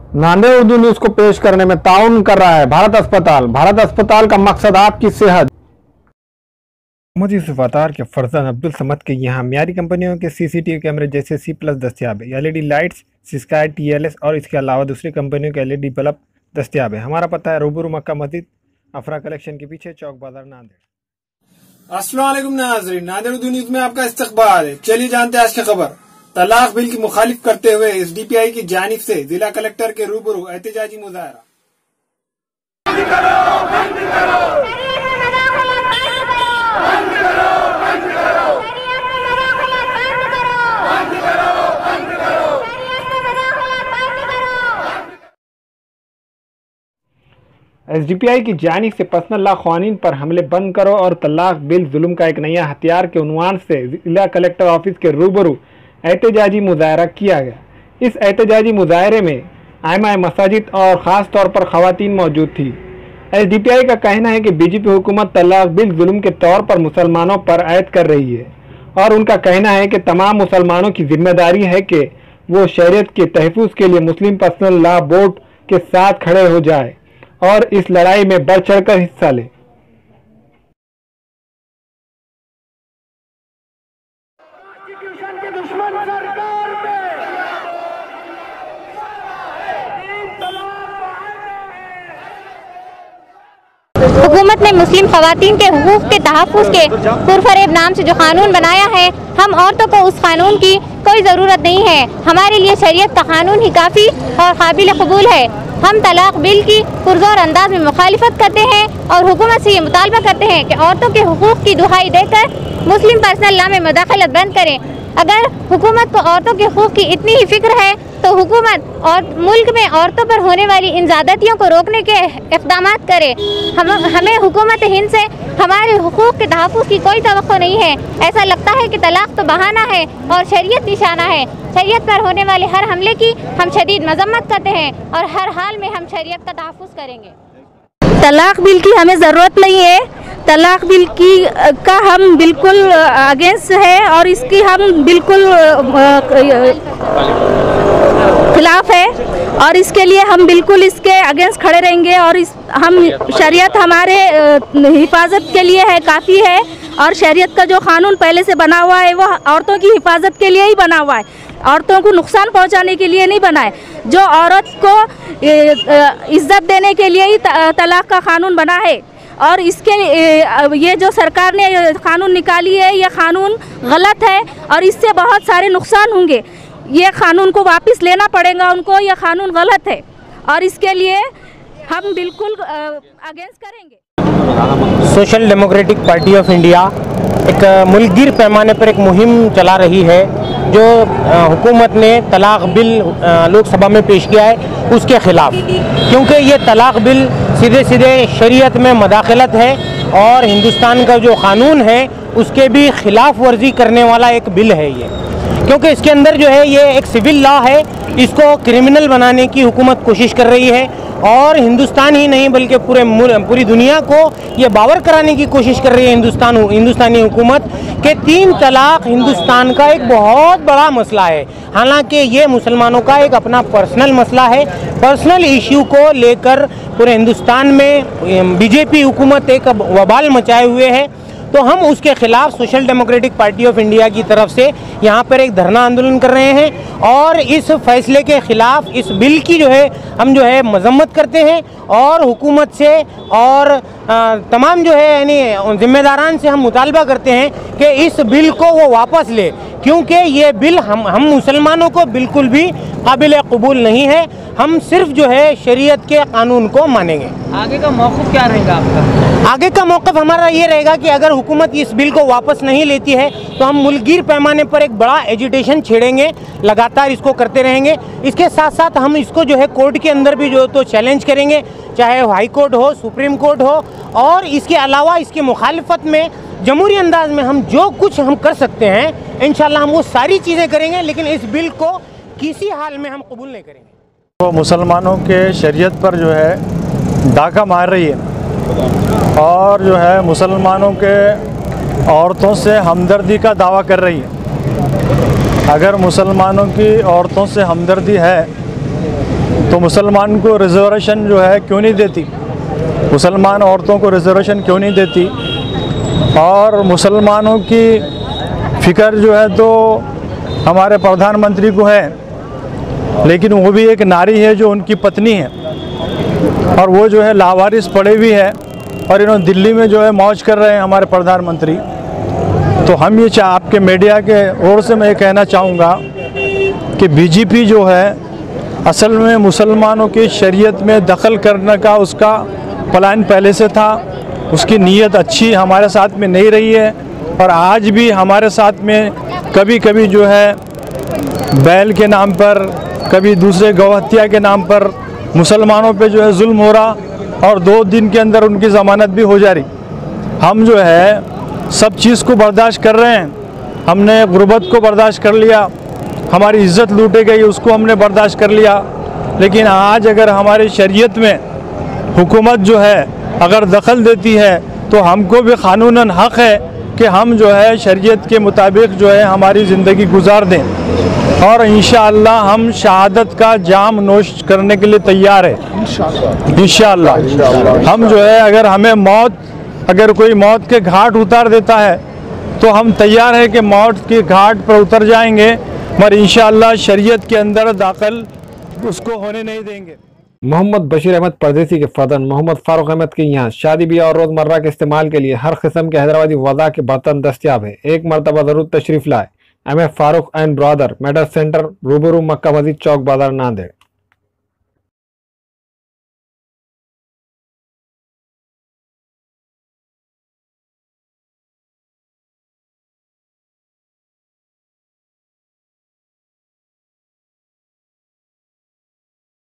Nanded Urdu news को पेश करने में ताउन कर रहा है भारत अस्पताल। भारत अस्पताल का मकसद आपकी सेहत। मोहम्मद यूसुफ अतार के फरजंद अब्दुल समद के यहाँ मियारी कंपनियों के सीसीटीवी कैमरे जैसे C+ दस्तियाब है। एलईडी लाइट्स, स्काई, TLS और इसके अलावा दूसरी कंपनियों के LED बल्ब दस्तियाब है। हमारा पता है रूबरू मक्का मस्जिद, अफरा कलेक्शन के पीछे, चौक बाजार, नांदेड़। अस्सलाम वालेकुम नाज़रीन, नांदेड़ उर्दू न्यूज में आपका इस्तकबाल है। चलिए जानते हैं आज की खबर। तलाक बिल की मुखालिफ करते हुए SDPI की जानिब से जिला कलेक्टर के रूबरू एहतजाजी मुजाहरा। SDPI की जानिब से पर्सनल लॉ क़वानीन पर हमले बंद करो और तलाक बिल जुल्म का एक नया हथियार के उन्वान से जिला कलेक्टर ऑफिस के रूबरू एहतजाजी मुजाहरा किया गया। इस एहतजाजी मुजाहरे में आइमा मसाजिद और ख़ास तौर पर ख़वातीन मौजूद थी। SDPI का कहना है कि BJP हुकूमत तलाक बिल जुल्म के तौर पर मुसलमानों पर आयद कर रही है और उनका कहना है कि तमाम मुसलमानों की जिम्मेदारी है कि वो शरीयत के तहफ़्फ़ुज़ के लिए मुस्लिम पर्सनल लॉ बोर्ड के साथ खड़े हो जाए और इस लड़ाई में बढ़ चढ़कर हिस्सा ले। हुकूमत ने मुस्लिम खवातीन के हुकूक के तहफ़्फ़ुज़ के पुरफरेब नाम से जो कानून बनाया है, हम औरतों को उस कानून की कोई ज़रूरत नहीं है। हमारे लिए शरीयत का कानून ही काफ़ी और काबिल कबूल है। हम तलाक बिल की पुरज़ोर अंदाज में मुखालिफत करते हैं और हुकूमत से ये मुतालबा करते हैं कि औरतों के हुकूक की दुहाई देकर मुस्लिम पर्सनल लॉ में मुदाखलत बंद करें। अगर हुकूमत को औरतों के हुकूक की इतनी ही फिक्र है तो हुकूमत और मुल्क में औरतों पर होने वाली इन ज़्यादतियों को रोकने के इक़दामात करे। हमें हुकूमत हिंद से हमारे हुकूक के तहफ़्फ़ुज़ की कोई तवक्को नहीं है। ऐसा लगता है कि तलाक तो बहाना है और शरीयत निशाना है। शरीयत पर होने वाले हर हमले की हम शदीद मज़म्मत करते हैं और हर हाल में हम शरीयत का तहफ़्फ़ुज़ करेंगे। तलाक बिल की हमें ज़रूरत नहीं है। तलाक बिल का हम बिल्कुल अगेंस्ट है और इसकी हम बिल्कुल खिलाफ है और इसके लिए हम बिल्कुल इसके अगेंस्ट खड़े रहेंगे और हम शरीयत हमारे हिफाजत के लिए है, काफ़ी है। और शरीयत का जो कानून पहले से बना हुआ है वो औरतों की हिफाजत के लिए ही बना हुआ है, औरतों को नुकसान पहुंचाने के लिए नहीं बना है। जो औरत को इज्जत देने के लिए ही तलाक का कानून बना है और इसके ये जो सरकार ने कानून निकाली है ये कानून गलत है और इससे बहुत सारे नुकसान होंगे। ये कानून को वापस लेना पड़ेगा उनको, ये कानून गलत है और इसके लिए हम बिल्कुल अगेंस्ट करेंगे। Social democratic party of India एक मुल्कगीर पैमाने पर एक मुहिम चला रही है। जो हुकूमत ने तलाक बिल लोकसभा में पेश किया है उसके ख़िलाफ़, क्योंकि ये तलाक बिल सीधे सीधे शरीयत में मदाखलत है और हिंदुस्तान का जो कानून है उसके भी ख़िलाफ़ वर्जी करने वाला एक बिल है ये। क्योंकि इसके अंदर जो है ये एक सिविल लॉ है, इसको क्रिमिनल बनाने की हुकूमत कोशिश कर रही है और हिंदुस्तान ही नहीं बल्कि पूरी दुनिया को ये बावर कराने की कोशिश कर रही है हिंदुस्तानी हुकूमत के 3 तलाक हिंदुस्तान का एक बहुत बड़ा मसला है। हालांकि ये मुसलमानों का एक अपना पर्सनल मसला है। पर्सनल इश्यू को लेकर पूरे हिंदुस्तान में BJP हुकूमत एक वबाल मचाए हुए है। तो हम उसके ख़िलाफ़ social democratic party of India की तरफ से यहाँ पर एक धरना आंदोलन कर रहे हैं और इस फैसले के ख़िलाफ़ इस बिल की जो है हम जो है मज़म्मत करते हैं और हुकूमत से और तमाम जो है यानी ज़िम्मेदारान से हम मुतालबा करते हैं कि इस बिल को वो वापस ले, क्योंकि ये बिल हम मुसलमानों को बिल्कुल भी काबिल कबूल नहीं है। हम सिर्फ जो है शरीयत के कानून को मानेंगे। आगे का मौक़िफ़ क्या रहेगा आपका? आगे का मौक़िफ़ हमारा ये रहेगा कि अगर हुकूमत इस बिल को वापस नहीं लेती है तो हम मुल्कगीर पैमाने पर एक बड़ा एजिटेशन छेड़ेंगे, लगातार इसको करते रहेंगे। इसके साथ साथ हम इसको जो है कोर्ट के अंदर भी जो तो चैलेंज करेंगे, चाहे हाई कोर्ट हो, सुप्रीम कोर्ट हो, और इसके अलावा इसकी मुखालिफत में जमहूरी अंदाज में हम जो कुछ हम कर सकते हैं इंशाल्लाह हम वो सारी चीज़ें करेंगे, लेकिन इस बिल को किसी हाल में हम कबूल नहीं करेंगे। वो मुसलमानों के शरीयत पर जो है डाका मार रही है और जो है मुसलमानों के औरतों से हमदर्दी का दावा कर रही है। अगर मुसलमानों की औरतों से हमदर्दी है तो मुसलमान को रिजर्वेशन जो है क्यों नहीं देती, मुसलमान औरतों को रिजर्वेशन क्यों नहीं देती। और मुसलमानों की फ़िक्र जो है तो हमारे प्रधानमंत्री को है, लेकिन वो भी एक नारी है जो उनकी पत्नी है, और वो जो है लावारिस पड़े हुई है, और इन्होंने दिल्ली में जो है मौज कर रहे हैं हमारे प्रधानमंत्री। तो हम ये आपके मीडिया के ओर से मैं ये कहना चाहूँगा कि बीजेपी जो है असल में मुसलमानों की शरीयत में दखल करने का उसका प्लान पहले से था, उसकी नीयत अच्छी हमारे साथ में नहीं रही है, और आज भी हमारे साथ में कभी कभी जो है बैल के नाम पर, कभी दूसरे गौहत्या के नाम पर मुसलमानों पे जो है जुल्म हो रहा, और 2 दिन के अंदर उनकी ज़मानत भी हो जा रही। हम जो है सब चीज़ को बर्दाश्त कर रहे हैं, हमने गुर्बत को बर्दाश्त कर लिया, हमारी इज़्ज़त लूटे गई उसको हमने बर्दाश्त कर लिया, लेकिन आज अगर हमारी शरीयत में हुकूमत जो है अगर दखल देती है तो हमको भी क़ानूनन हक़ है कि हम जो है शरीयत के मुताबिक जो है हमारी ज़िंदगी गुजार दें, और इंशाअल्लाह हम शहादत का जाम नोश करने के लिए तैयार है। इंशाअल्लाह हम जो है अगर कोई मौत के घाट उतार देता है तो हम तैयार है कि मौत के घाट पर उतर जाएंगे, मगर इंशाअल्लाह शरीयत के अंदर दाखिल उसको होने नहीं देंगे। मोहम्मद बशीर अहमद परदेसी के फदन मोहम्मद फारूक अहमद के यहाँ शादी ब्याह और रोज़मर्रा के इस्तेमाल के लिए हर किस्म के हैदराबादी वज़ा के बर्तन दस्तियाब है। एक मरतबा ज़रूर तशरीफ़ लाए। M Farooq and brother medal centre, रूबरू मक्का मस्जिद चौक बाजार, नांदेड़।